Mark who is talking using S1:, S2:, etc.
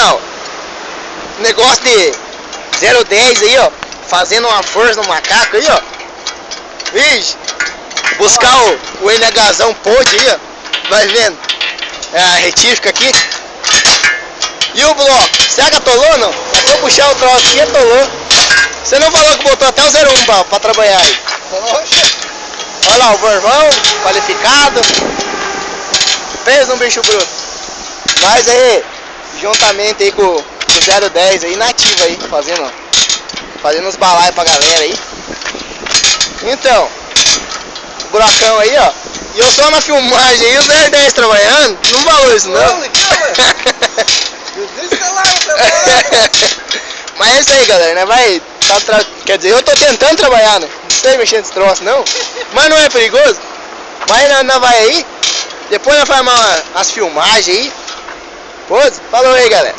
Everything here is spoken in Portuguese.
S1: ó, negócio de 010 aí, ó, fazendo uma força no macaco aí, ó. Vixe, buscar o NHzão pode aí, ó. Vai vendo? É a retífica aqui. E o bloco? Será que atolou ou não? Se eu puxar o troço aqui, atolou. Você não falou que botou até o 01 pra trabalhar aí?
S2: Poxa.
S1: Olha lá o Borvão, qualificado. Fez um bicho bruto. Mas aí, juntamente aí com o 010 aí, nativo aí, fazendo uns balaios pra galera aí. Então, o buracão aí, ó. E eu só na filmagem aí, o 010 trabalhando, não falou isso não. Mas é isso aí, galera, né? Vai, quer dizer, eu tô tentando trabalhar, né? Não sei mexer nesse troço não, mas não é perigoso. Mas nós vai aí, depois nós fazemos umas filmagens aí. Falou aí, galera.